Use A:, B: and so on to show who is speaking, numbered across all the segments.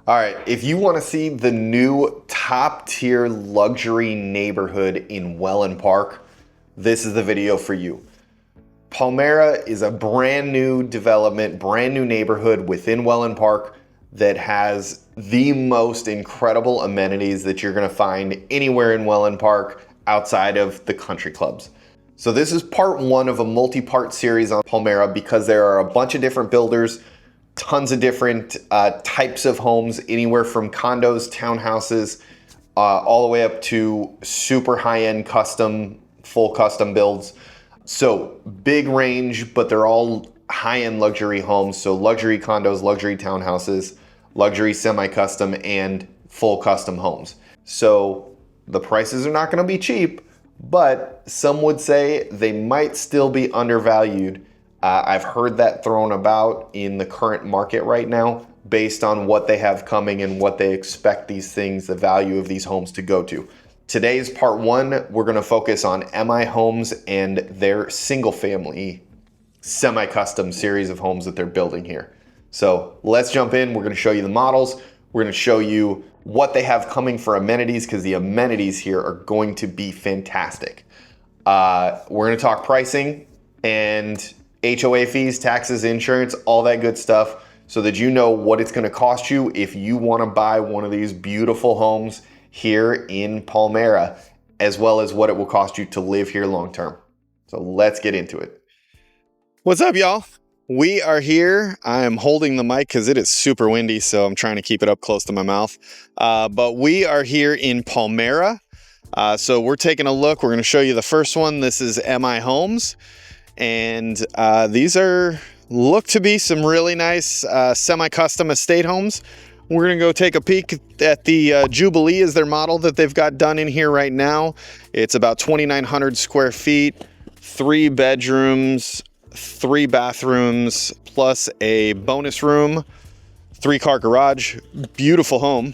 A: All right, if you want to see the new top tier luxury neighborhood in Wellen Park, this is the video for you. Palmera is a brand new development, brand new neighborhood within Wellen Park that has the most incredible amenities that you're going to find anywhere in Wellen Park outside of the country clubs. So this is part one of a multi-part series on Palmera because there are a bunch of different builders, tons of different types of homes, anywhere from condos, townhouses, all the way up to super high-end custom, full custom builds. So big range, but they're all high-end luxury homes. So luxury condos, luxury townhouses, luxury semi-custom, and full custom homes. So the prices are not gonna be cheap, but some would say they might still be undervalued. I've heard that thrown about in the current market right now based on what they have coming and what they expect these things, the value of these homes to go to. Today's part one, we're gonna focus on MI Homes and their single family semi-custom series of homes that they're building here. So let's jump in. We're gonna show you the models. We're gonna show you what they have coming for amenities because the amenities here are going to be fantastic. We're gonna talk pricing and HOA fees, taxes, insurance, all that good stuff so that you know what it's gonna cost you if you wanna buy one of these beautiful homes here in Palmera, as well as what it will cost you to live here long term. So let's get into it. What's up, y'all? We are here. I am holding the mic because it is super windy, so I'm trying to keep it up close to my mouth. But we are here in Palmera. So we're taking a look. We're going to show you the first one. This is MI Homes. And these look to be some really nice semi-custom estate homes. We're going to go take a peek at the Jubilee is their model that they've got done in here right now. It's about 2,900 square feet, 3 bedrooms, 3 bathrooms, plus a bonus room, 3-car garage. Beautiful home.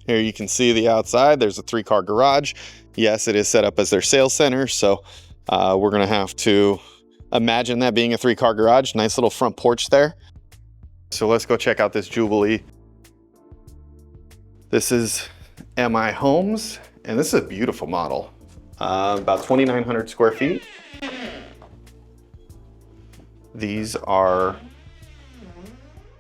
A: Here you can see the outside. There's a 3-car garage. Yes, it is set up as their sales center, so we're gonna have to imagine that being a 3-car garage. Nice little front porch there. So let's go check out this Jubilee. This is MI Homes, and this is a beautiful model. About 2,900 square feet. These are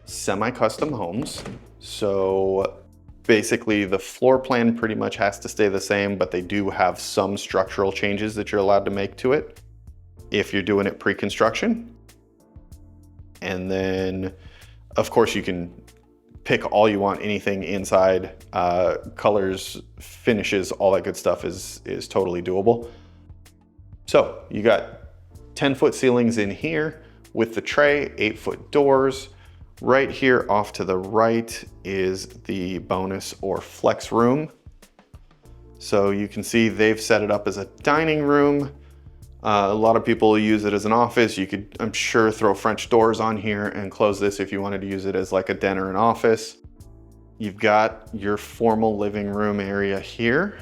A: semi-custom homes. So basically the floor plan pretty much has to stay the same, but they do have some structural changes that you're allowed to make to it if you're doing it pre-construction. And then of course you can pick all you want, anything inside, colors, finishes, all that good stuff is totally doable. So you got 10-foot ceilings in here with the tray, 8-foot doors. Right here off to the right is the bonus or flex room. So you can see they've set it up as a dining room. A lot of people use it as an office. You could, I'm sure, throw French doors on here and close this if you wanted to use it as like a den or an office. You've got your formal living room area here.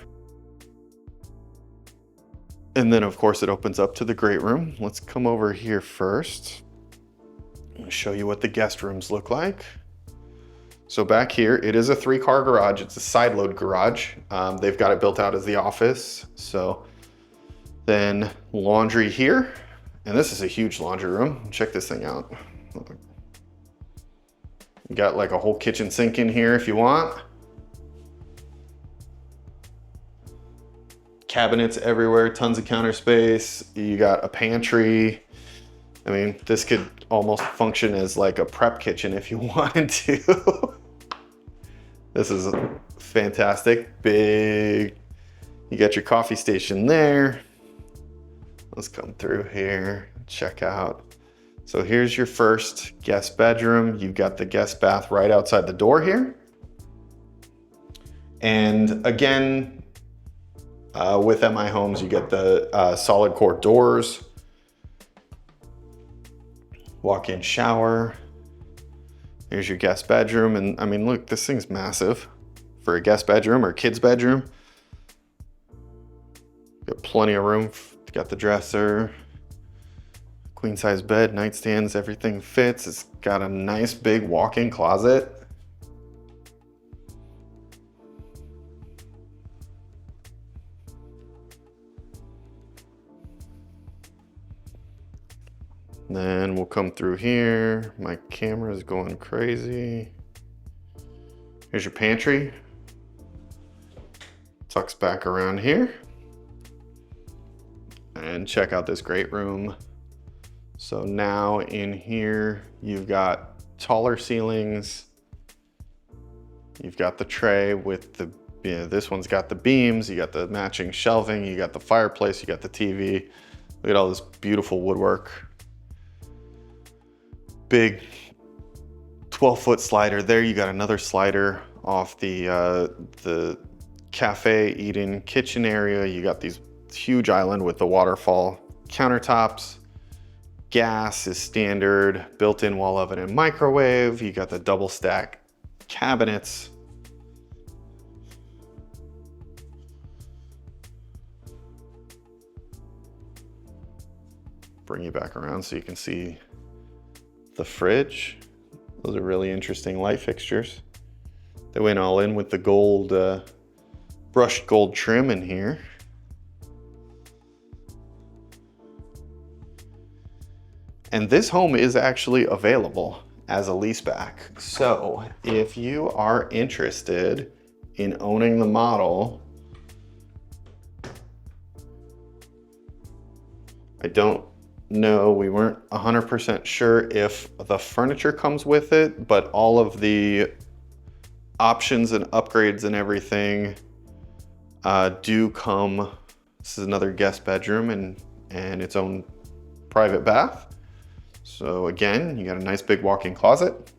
A: And then of course it opens up to the great room. Let's come over here first. I'll show you what the guest rooms look like. So back here, it is a 3-car garage. It's a side load garage. They've got it built out as the office. So then laundry here. And this is a huge laundry room. Check this thing out. You got like a whole kitchen sink in here if you want. Cabinets everywhere, tons of counter space. You got a pantry. I mean, this could almost function as like a prep kitchen if you wanted to. This is fantastic. Big. You got your coffee station there. Let's come through here, check out. So here's your first guest bedroom. You've got the guest bath right outside the door here. And again, with MI Homes, you get the solid core doors, walk-in shower. Here's your guest bedroom. And I mean, look, this thing's massive for a guest bedroom or a kid's bedroom. Got plenty of room. Got the dresser, Queen size bed, nightstands, everything fits. It's got a nice big walk-in closet. Then we'll come through here. My camera is going crazy. Here's your pantry. Tucks back around here. And check out this great room. So now in here, you've got taller ceilings. You've got the tray with the, this one's got the beams, you got the matching shelving, you got the fireplace, you got the TV. Look at all this beautiful woodwork. Big 12-foot slider there. You got another slider off the cafe, eat-in, kitchen area. You got these huge island with the waterfall countertops. Gas is standard, built-in wall oven and microwave. You got the double stack cabinets. Bring you back around so you can see the fridge. Those are really interesting light fixtures. They went all in with the gold, brushed gold trim in here. And this home is actually available as a leaseback. So if you are interested in owning the model, I don't know, we weren't 100% sure if the furniture comes with it, but all of the options and upgrades and everything do come. This is another guest bedroom and its own private bath. So again, you got a nice big walk-in closet.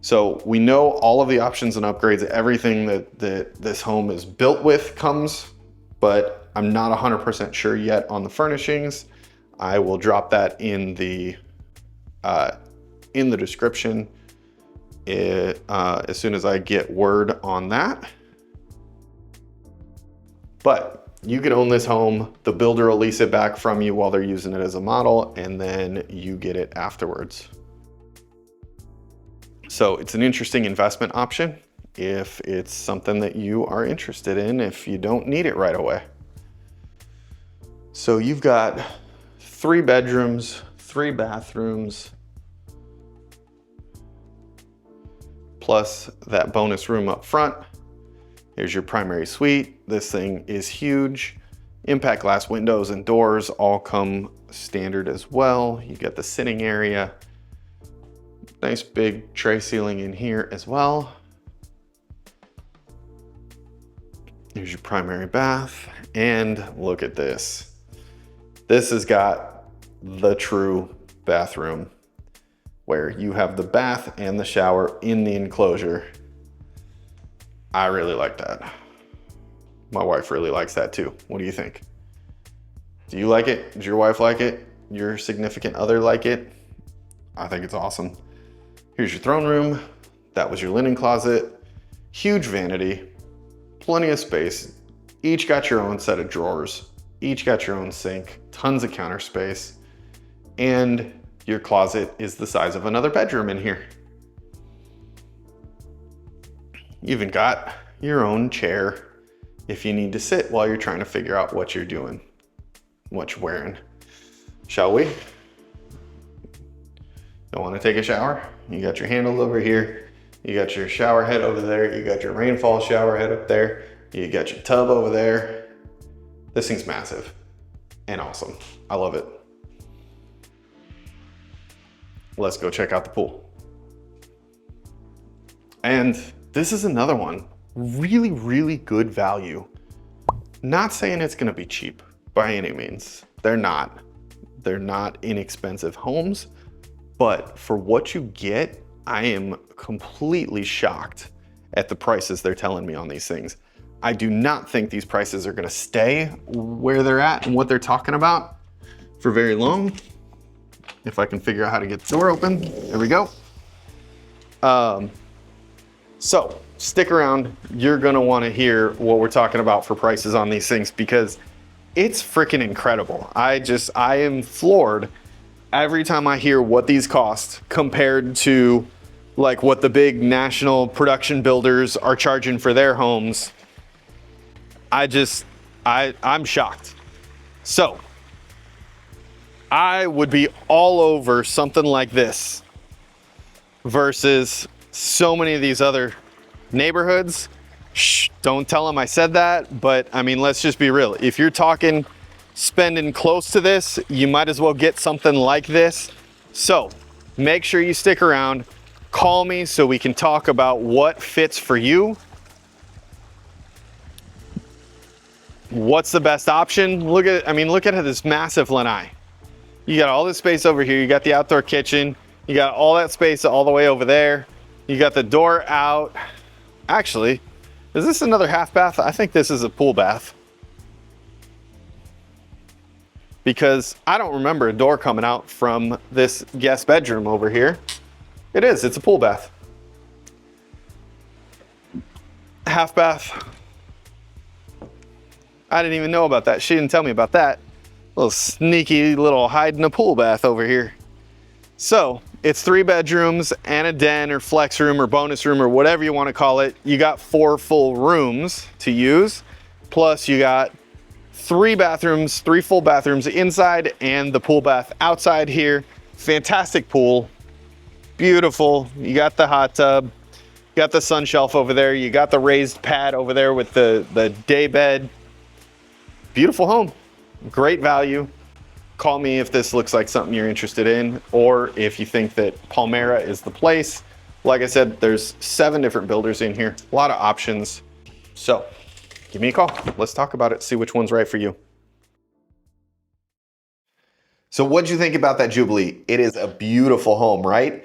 A: So we know all of the options and upgrades, everything that this home is built with comes, but I'm not 100% sure yet on the furnishings. I will drop that in the description as soon as I get word on that. But you could own this home, the builder will lease it back from you while they're using it as a model, and then you get it afterwards. So it's an interesting investment option if it's something that you are interested in, if you don't need it right away. So you've got 3 bedrooms, 3 bathrooms, plus that bonus room up front. Here's your primary suite. This thing is huge. Impact glass windows and doors all come standard as well. You got the sitting area. Nice big tray ceiling in here as well. Here's your primary bath. And look at this. This has got the true bathroom where you have the bath and the shower in the enclosure. I really like that. My wife really likes that too. What do you think? Do you like it? Does your wife like it? Your significant other like it? I think it's awesome. Here's your throne room. That was your linen closet. Huge vanity, plenty of space. Each got your own set of drawers. Each got your own sink, tons of counter space. And your closet is the size of another bedroom in here. You even got your own chair if you need to sit while you're trying to figure out what you're doing, what you're wearing. Shall we? Don't want to take a shower? You got your handles over here. You got your shower head over there. You got your rainfall shower head up there. You got your tub over there. This thing's massive and awesome. I love it. Let's go check out the pool. And this is another one, really, really good value. Not saying it's gonna be cheap by any means. They're not. They're not inexpensive homes, but for what you get, I am completely shocked at the prices they're telling me on these things. I do not think these prices are gonna stay where they're at and what they're talking about for very long. If I can figure out how to get the door open, there we go. So stick around. You're gonna wanna hear what we're talking about for prices on these things because it's freaking incredible. I am floored every time I hear what these cost compared to like what the big national production builders are charging for their homes, I'm shocked. So I would be all over something like this versus so many of these other neighborhoods. Shh, don't tell them I said that, but I mean, let's just be real. If you're talking spending close to this, you might as well get something like this. So make sure you stick around, call me so we can talk about what fits for you. What's the best option? Look at this massive lanai. You got all this space over here. You got the outdoor kitchen. You got all that space all the way over there. You got the door out. Actually, is this another half bath? I think this is a pool bath, because I don't remember a door coming out from this guest bedroom over here. It is, it's a pool bath. Half bath. I didn't even know about that. She didn't tell me about that. Little sneaky little hide in a pool bath over here. So it's 3 bedrooms and a den or flex room or bonus room or whatever you want to call it. You got 4 full rooms to use. Plus you got 3 bathrooms, 3 full bathrooms inside and the pool bath outside here. Fantastic pool, beautiful. You got the hot tub, you got the sun shelf over there. You got the raised pad over there with the day bed. Beautiful home, great value. Call me if this looks like something you're interested in, or if you think that Palmera is the place. Like I said, there's 7 different builders in here, a lot of options. So give me a call. Let's talk about it, see which one's right for you. So what'd you think about that Jubilee? It is a beautiful home, right?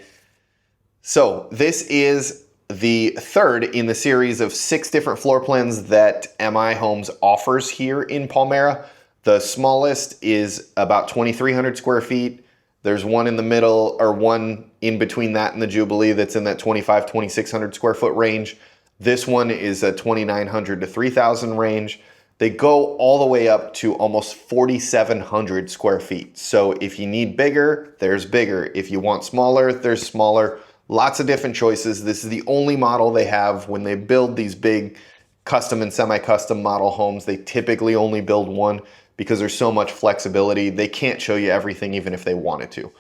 A: So this is the 3rd in the series of 6 different floor plans that MI Homes offers here in Palmera. The smallest is about 2,300 square feet. There's one in the middle, or one in between that and the Jubilee that's in that 2,600 square foot range. This one is a 2,900 to 3,000 range. They go all the way up to almost 4,700 square feet. So if you need bigger, there's bigger. If you want smaller, there's smaller. Lots of different choices. This is the only model they have. When they build these big custom and semi-custom model homes, they typically only build one because there's so much flexibility. They can't show you everything even if they wanted to.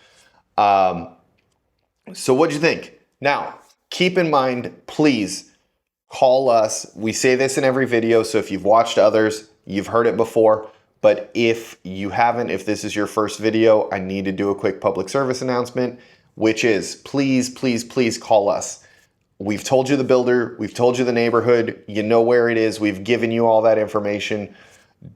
A: So what'd you think? Now, keep in mind, please call us. We say this in every video, so if you've watched others, you've heard it before. But if you haven't, if this is your first video, I need to do a quick public service announcement, which is please, please, please call us. We've told you the builder, we've told you the neighborhood, you know where it is, we've given you all that information.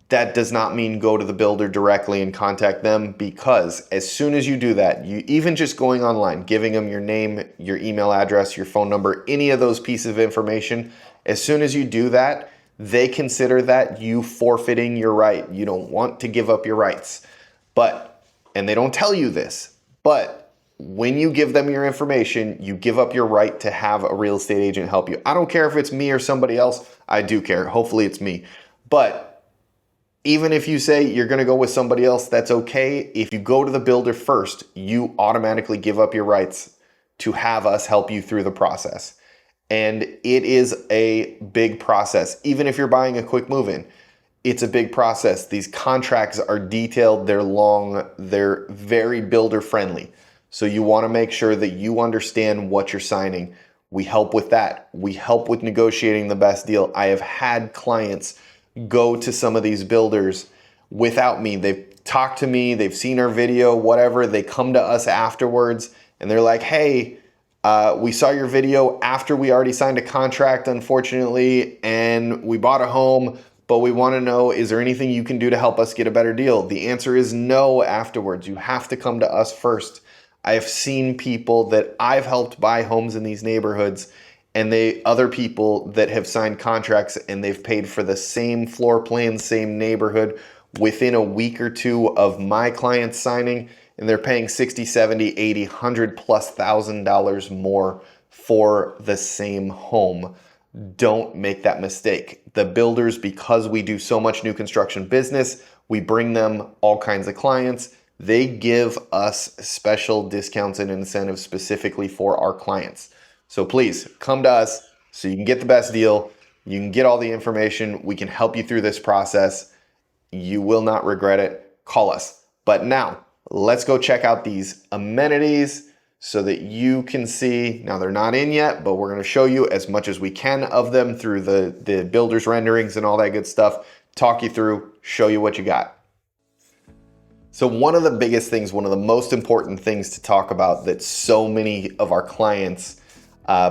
A: That does not mean go to the builder directly and contact them, because as soon as you do that, you even just going online, giving them your name, your email address, your phone number, any of those pieces of information, as soon as you do that, they consider that you forfeiting your right. You don't want to give up your rights. But, and they don't tell you this, but when you give them your information, you give up your right to have a real estate agent help you. I don't care if it's me or somebody else. I do care. Hopefully it's me. But even if you say you're going to go with somebody else, that's okay. If you go to the builder first, you automatically give up your rights to have us help you through the process. And it is a big process. Even if you're buying a quick move-in, it's a big process. These contracts are detailed, they're long, they're very builder friendly. So you want to make sure that you understand what you're signing. We help with that. We help with negotiating the best deal. I have had clients go to some of these builders without me. They've talked to me, they've seen our video, whatever. They come to us afterwards and they're like, hey, we saw your video after we already signed a contract, unfortunately, and we bought a home, but we want to know, is there anything you can do to help us get a better deal? The answer is no afterwards. You have to come to us first. I've seen people that I've helped buy homes in these neighborhoods, and other people that have signed contracts and they've paid for the same floor plan, same neighborhood within a week or two of my clients signing, and they're paying 60, 70, 80, $100,000+ more for the same home. Don't make that mistake. The builders, because we do so much new construction business, we bring them all kinds of clients. they give us special discounts and incentives specifically for our clients. So please come to us so you can get the best deal. You can get all the information. We can help you through this process. You will not regret it. Call us. But now let's go check out these amenities so that you can see. Now they're not in yet, but we're going to show you as much as we can of them through the builder's renderings and all that good stuff. Talk you through, show you what you got. So one of the biggest things, one of the most important things to talk about that so many of our clients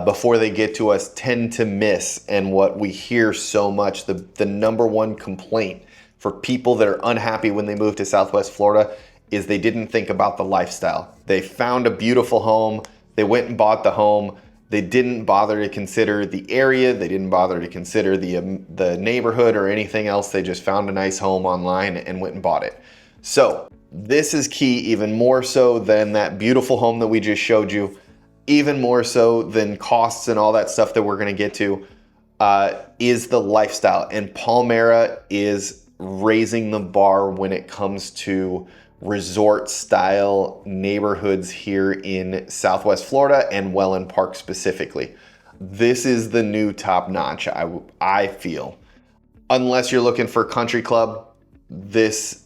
A: before they get to us tend to miss, and what we hear so much, the number one complaint for people that are unhappy when they move to Southwest Florida is they didn't think about the lifestyle. They found a beautiful home, they went and bought the home, they didn't bother to consider the area, they didn't bother to consider the neighborhood or anything else. They just found a nice home online and went and bought it. So this is key, even more so than that beautiful home that we just showed you, even more so than costs and all that stuff that we're gonna get to, is the lifestyle. And Palmera is raising the bar when it comes to resort style neighborhoods here in Southwest Florida and Wellen Park specifically. This is the new top notch, I feel. Unless you're looking for country club, this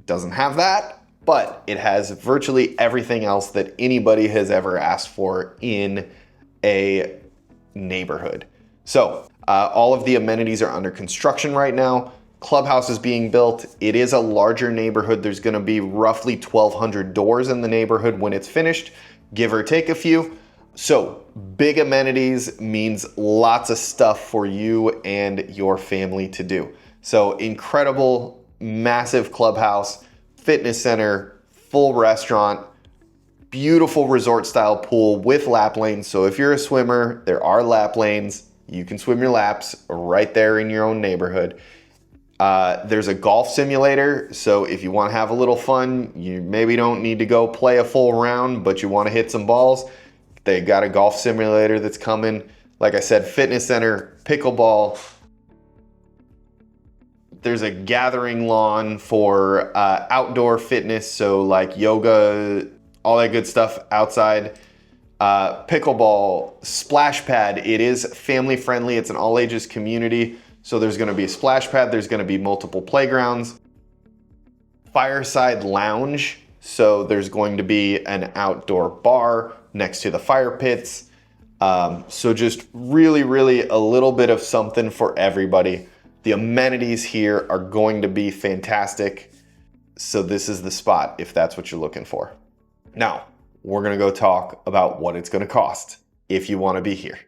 A: doesn't have that, but it has virtually everything else that anybody has ever asked for in a neighborhood. So all of the amenities are under construction right now. Clubhouse is being built. It is a larger neighborhood. There's going to be roughly 1,200 doors in the neighborhood when it's finished, give or take a few. So big amenities means lots of stuff for you and your family to do. So incredible, massive clubhouse, fitness center, full restaurant, beautiful resort style pool with lap lanes. So if you're a swimmer, there are lap lanes. You can swim your laps right there in your own neighborhood. There's a golf simulator, so if you want to have a little fun, you maybe don't need to go play a full round, but you want to hit some balls, they got a golf simulator that's coming. Like I said, fitness center, pickleball. There's a gathering lawn for outdoor fitness, so like yoga, all that good stuff outside. Pickleball, splash pad. It is family friendly. It's an all ages community. So there's going to be a splash pad, there's going to be multiple playgrounds, fireside lounge. So there's going to be an outdoor bar next to the fire pits. So just really, really a little bit of something for everybody. The amenities here are going to be fantastic. So this is the spot if that's what you're looking for. Now, we're going to go talk about what it's going to cost if you want to be here.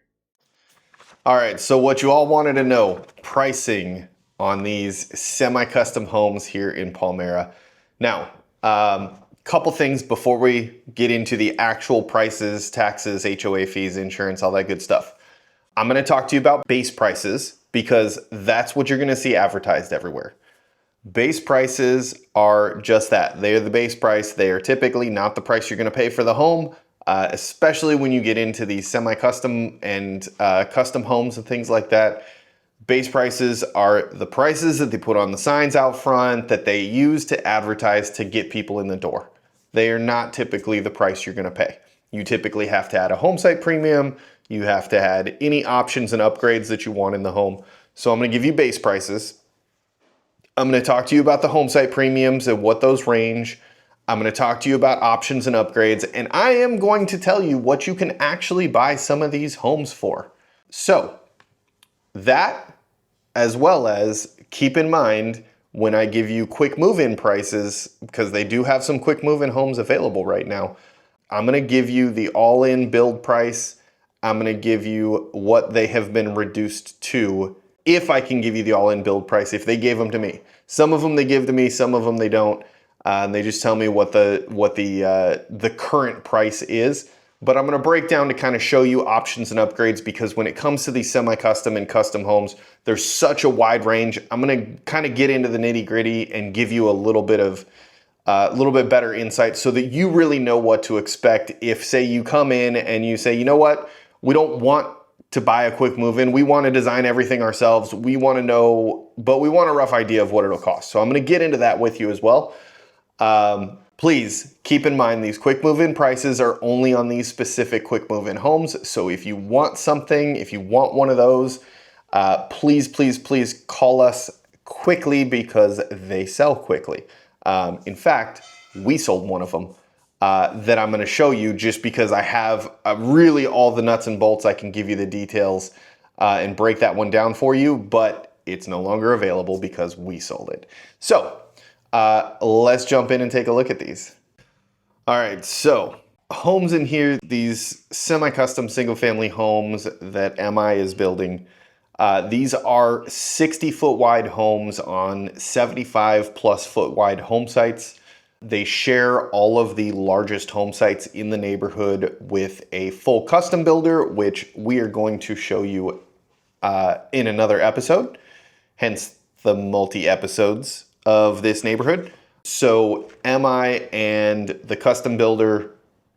A: All right, so what you all wanted to know, pricing on these semi-custom homes here in Palmera. Now, couple things before we get into the actual prices, taxes, HOA fees, insurance, all that good stuff. I'm gonna talk to you about base prices because that's what you're gonna see advertised everywhere. Base prices are just that. They are the base price. They are typically not the price you're gonna pay for the home. Especially when you get into these semi-custom and custom homes and things like that. Base prices are the prices that they put on the signs out front that they use to advertise to get people in the door. They are not typically the price you're going to pay. You typically have to add a home site premium. You have to add any options and upgrades that you want in the home. So I'm going to give you base prices. I'm going to talk to you about the home site premiums and what those range. I'm going to talk to you about options and upgrades, and I am going to tell you what you can actually buy some of these homes for. So that, as well as keep in mind when I give you quick move-in prices, because they do have some quick move-in homes available right now, I'm going to give you the all-in build price. I'm going to give you what they have been reduced to, if I can give you the all-in build price, if they gave them to me. Some of them they give to me, some of them they don't. And they just tell me what the current price is. But I'm going to break down to kind of show you options and upgrades, because when it comes to these semi-custom and custom homes, there's such a wide range. I'm going to kind of get into the nitty-gritty and give you a little bit better insight so that you really know what to expect. If, say, you come in and you say, you know what, we don't want to buy a quick move-in. We want to design everything ourselves. We want to know, but we want a rough idea of what it'll cost. So I'm going to get into that with you as well. Please keep in mind these quick move-in prices are only on these specific quick move-in homes. So if you want something, if you want one of those, please, please, please call us quickly because they sell quickly. In fact, we sold one of them that I'm going to show you just because I have really all the nuts and bolts. I can give you the details and break that one down for you, but it's no longer available because we sold it. So let's jump in and take a look at these. All right, so homes in here, these semi-custom single-family homes that 𝑰𝒏𝒗𝒆𝒔𝒕 is building. These are 60-foot wide homes on 75+ foot wide home sites. They share all of the largest home sites in the neighborhood with a full custom builder, which we are going to show you in another episode, hence the multi-episodes of this neighborhood. So 𝒏𝒗 and the custom builder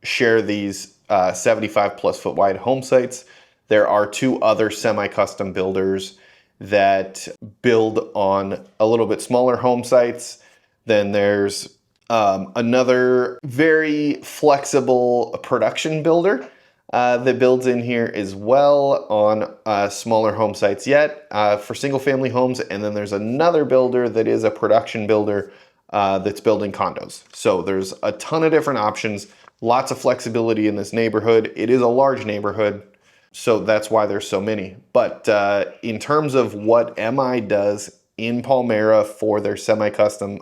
A: share these 75+ foot wide home sites. There are two other semi-custom builders that build on a little bit smaller home sites. Then there's another very flexible production builder that builds in here as well on smaller home sites yet for single family homes. And then there's another builder that is a production builder that's building condos. So there's a ton of different options, lots of flexibility in this neighborhood. It is a large neighborhood, so that's why there's so many. But in terms of what 𝒏𝒗 does in Palmera for their semi-custom,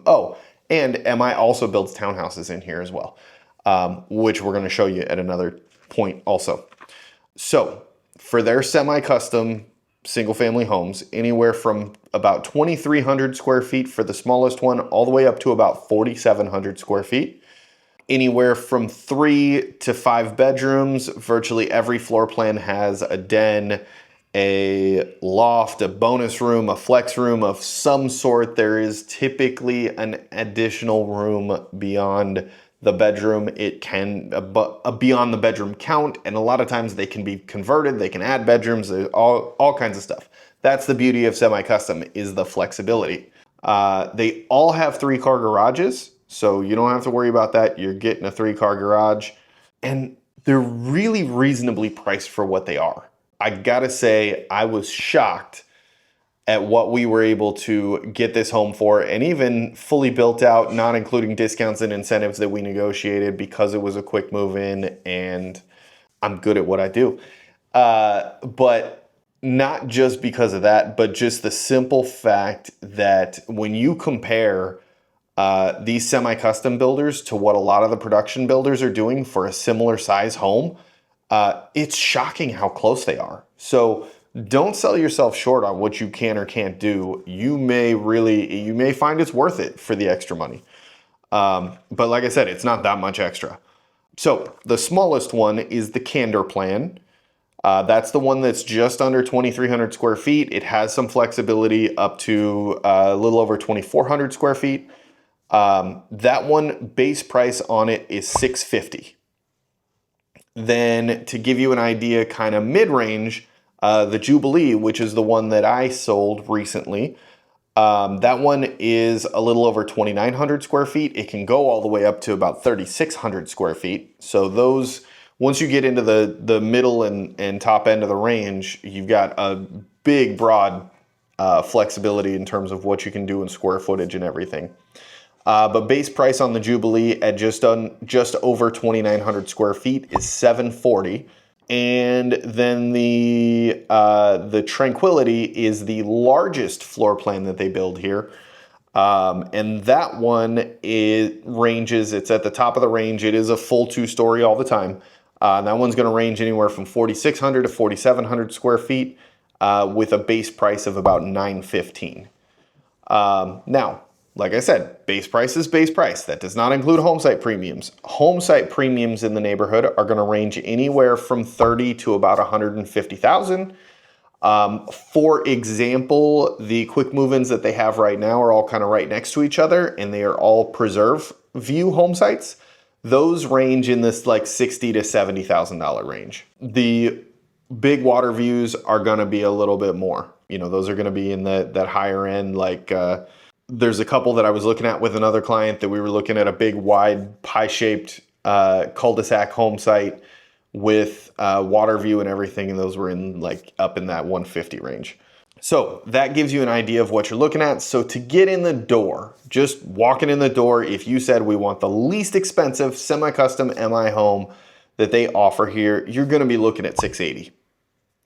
A: and 𝒏𝒗 also builds townhouses in here as well, which we're going to show you at another point also. So for their semi-custom single-family homes, anywhere from about 2,300 square feet for the smallest one, all the way up to about 4,700 square feet. Anywhere from 3 to 5 bedrooms. Virtually every floor plan has a den, a loft, a bonus room, a flex room of some sort. There is typically an additional room beyond the bedroom. It can beyond the bedroom count, and a lot of times they can be converted. They can add bedrooms. There's all kinds of stuff. That's the beauty of semi-custom, is the flexibility. They all have 3-car garages, so you don't have to worry about that. You're getting a 3-car garage, and they're really reasonably priced for what they are. I gotta say, I was shocked at what we were able to get this home for, and even fully built out, not including discounts and incentives that we negotiated, because it was a quick move in and I'm good at what I do. But not just because of that, but just the simple fact that when you compare these semi-custom builders to what a lot of the production builders are doing for a similar size home, it's shocking how close they are. So don't sell yourself short on what you can or can't do. You may find it's worth it for the extra money. But like I said, it's not that much extra. So the smallest one is the Candor plan. That's the one that's just under 2,300 square feet. It has some flexibility up to a little over 2,400 square feet. That one, base price on it is $650. Then to give you an idea, kind of mid-range, the Jubilee, which is the one that I sold recently, that one is a little over 2,900 square feet. It can go all the way up to about 3,600 square feet. So those, once you get into the middle and top end of the range, you've got a big, broad flexibility in terms of what you can do in square footage and everything. But base price on the Jubilee at just over 2,900 square feet is $740. And then the Tranquility is the largest floor plan that they build here. And that one, it's at the top of the range. It is a full 2-story all the time. That one's going to range anywhere from 4,600 to 4,700 square feet with a base price of about $915. Now, like I said, base price is base price. That does not include home site premiums. Home site premiums in the neighborhood are going to range anywhere from $30,000 to about $150,000. For example, the quick move-ins that they have right now are all kind of right next to each other, and they are all preserve view home sites. Those range in this like $60,000 to $70,000 range. The big water views are going to be a little bit more. You know, those are going to be in that higher end, like There's a couple that I was looking at with another client that we were looking at a big, wide, pie-shaped cul-de-sac home site with water view and everything, and those were in like up in that 150 range. So that gives you an idea of what you're looking at. So to get in the door, just walking in the door, if you said we want the least expensive semi-custom MI home that they offer here, you're gonna be looking at $680.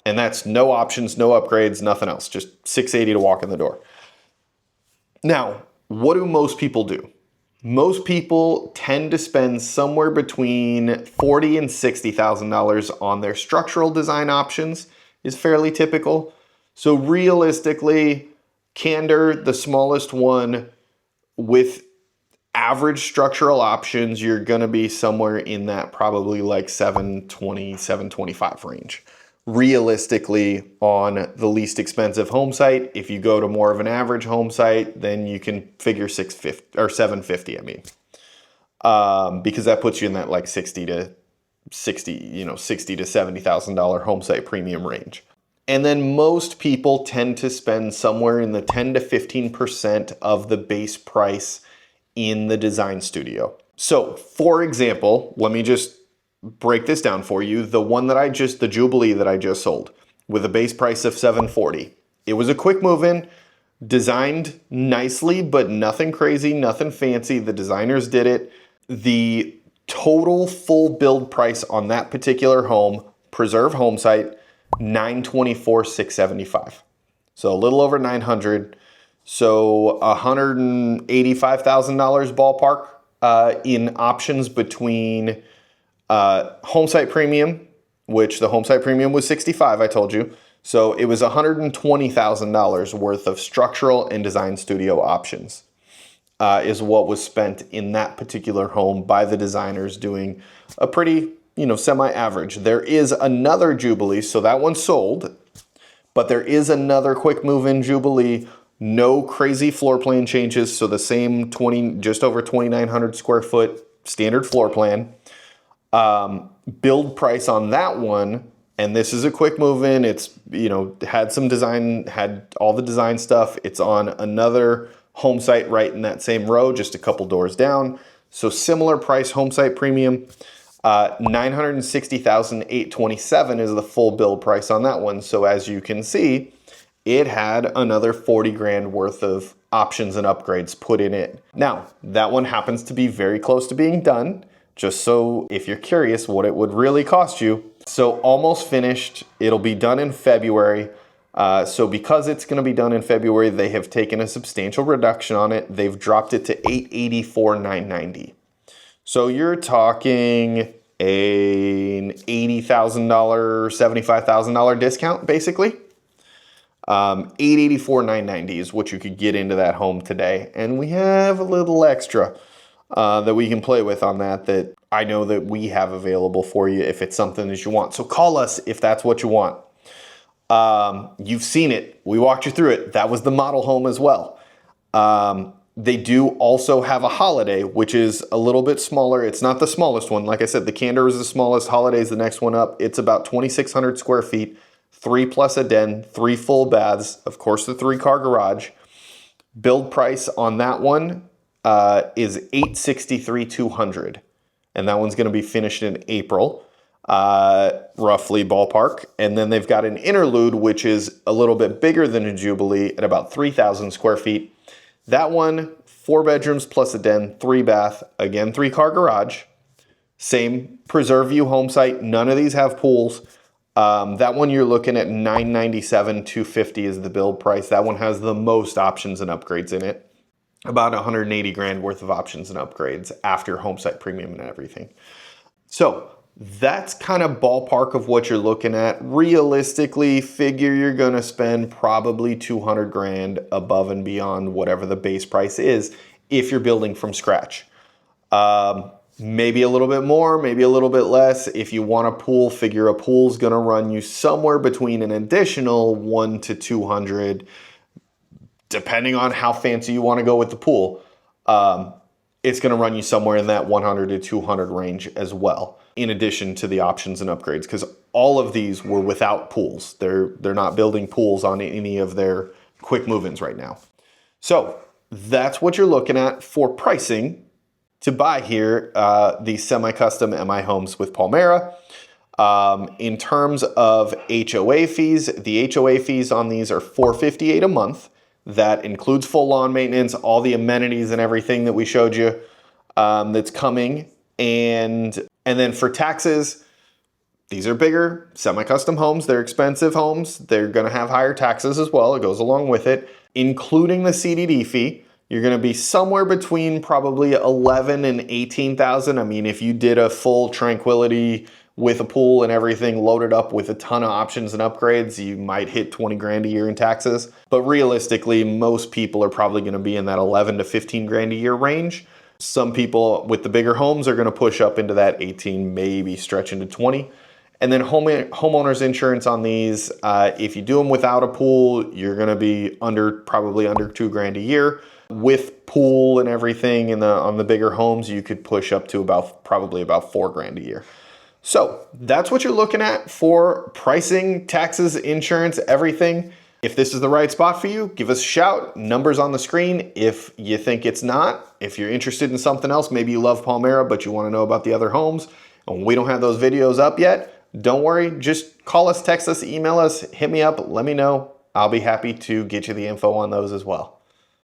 A: And that's no options, no upgrades, nothing else, just $680 to walk in the door. Now, what do most people do? Most people tend to spend somewhere between $40,000 and $60,000 on their structural design options, is fairly typical. So realistically, Candor, the smallest one with average structural options, you're gonna be somewhere in that probably like 720, 725 range. Realistically, on the least expensive home site, if you go to more of an average home site, then you can figure 650 or 750. I mean, because that puts you in that like 60 to $70,000 home site premium range. And then most people tend to spend somewhere in the 10 to 15% of the base price in the design studio. So, for example, let me just break this down for you. The one that the Jubilee that I just sold with a base price of $740. It was a quick move-in, designed nicely, but nothing crazy, nothing fancy. The designers did it. The total full build price on that particular home, preserve home site, $924,675. So a little over $900. So $185,000 ballpark in options between home site premium, which the home site premium was $65, I told you. So it was $120,000 worth of structural and design studio options is what was spent in that particular home by the designers doing a pretty, semi-average. There is another Jubilee, so that one sold, but there is another quick move-in Jubilee, no crazy floor plan changes, so the same just over 2,900 square foot standard floor plan. Build price on that one, and this is a quick move-in. It's, had some design, had all the design stuff. It's on another home site right in that same row, just a couple doors down. So similar price home site premium. $960,827 is the full build price on that one. So as you can see, it had another 40 grand worth of options and upgrades put in it. Now, that one happens to be very close to being done. Just so if you're curious what it would really cost you. So almost finished, it'll be done in February. So because it's gonna be done in February, they have taken a substantial reduction on it. They've dropped it to $884,990. So you're talking an $80,000, $75,000 discount basically. $884,990 is what you could get into that home today. And we have a little extra that we can play with on that I know that we have available for you if it's something that you want. So call us if that's what you want. You've seen it. We walked you through it. That was the model home as well. They do also have a Holiday, which is a little bit smaller. It's not the smallest one. Like I said, the Candor is the smallest. Holiday is the next one up. It's about 2,600 square feet, 3 plus a den, 3 full baths, of course the 3-car garage. Build price on that one is $863,200, and that one's going to be finished in April, roughly ballpark. And then they've got an interlude, which is a little bit bigger than a Jubilee at about 3,000 square feet. That one, 4 bedrooms plus a den, 3 bath, again 3-car garage, same preserve view home site. None of these have pools. That one you're looking at $997,250 is the build price. That one has the most options and upgrades in it. About 180 grand worth of options and upgrades after home site premium and everything. So that's kind of ballpark of what you're looking at. Realistically, figure you're gonna spend probably 200 grand above and beyond whatever the base price is if you're building from scratch. Maybe a little bit more, maybe a little bit less. If you want a pool, figure a pool's gonna run you somewhere between an additional 100 to 200, depending on how fancy you want to go with the pool. It's going to run you somewhere in that 100 to 200 range as well, in addition to the options and upgrades, because all of these were without pools. They're not building pools on any of their quick move-ins right now. So That's what you're looking at for pricing to buy here, the semi-custom MI homes with Palmera. In terms of HOA fees, the HOA fees on these are $458 a month. That includes full lawn maintenance, all the amenities and everything that we showed you that's coming. And then for taxes, these are bigger semi-custom homes. They're expensive homes. They're going to have higher taxes as well. It goes along with it, including the CDD fee. You're going to be somewhere between probably 11 and 18,000. I mean, if you did a full Tranquility with a pool and everything loaded up with a ton of options and upgrades, you might hit 20 grand a year in taxes. But realistically, most people are probably going to be in that 11 to 15 grand a year range. Some people with the bigger homes are going to push up into that 18, maybe stretch into 20. And then homeowners insurance on these, if you do them without a pool, you're going to be probably under 2 grand a year. With pool and everything on the bigger homes, you could push up to probably about 4 grand a year. So that's what you're looking at for pricing, taxes, insurance, everything. If this is the right spot for you, give us a shout. Numbers on the screen. If you think it's not, if you're interested in something else, maybe you love Palmera, but you want to know about the other homes, and we don't have those videos up yet, don't worry. Just call us, text us, email us, hit me up, let me know. I'll be happy to get you the info on those as well.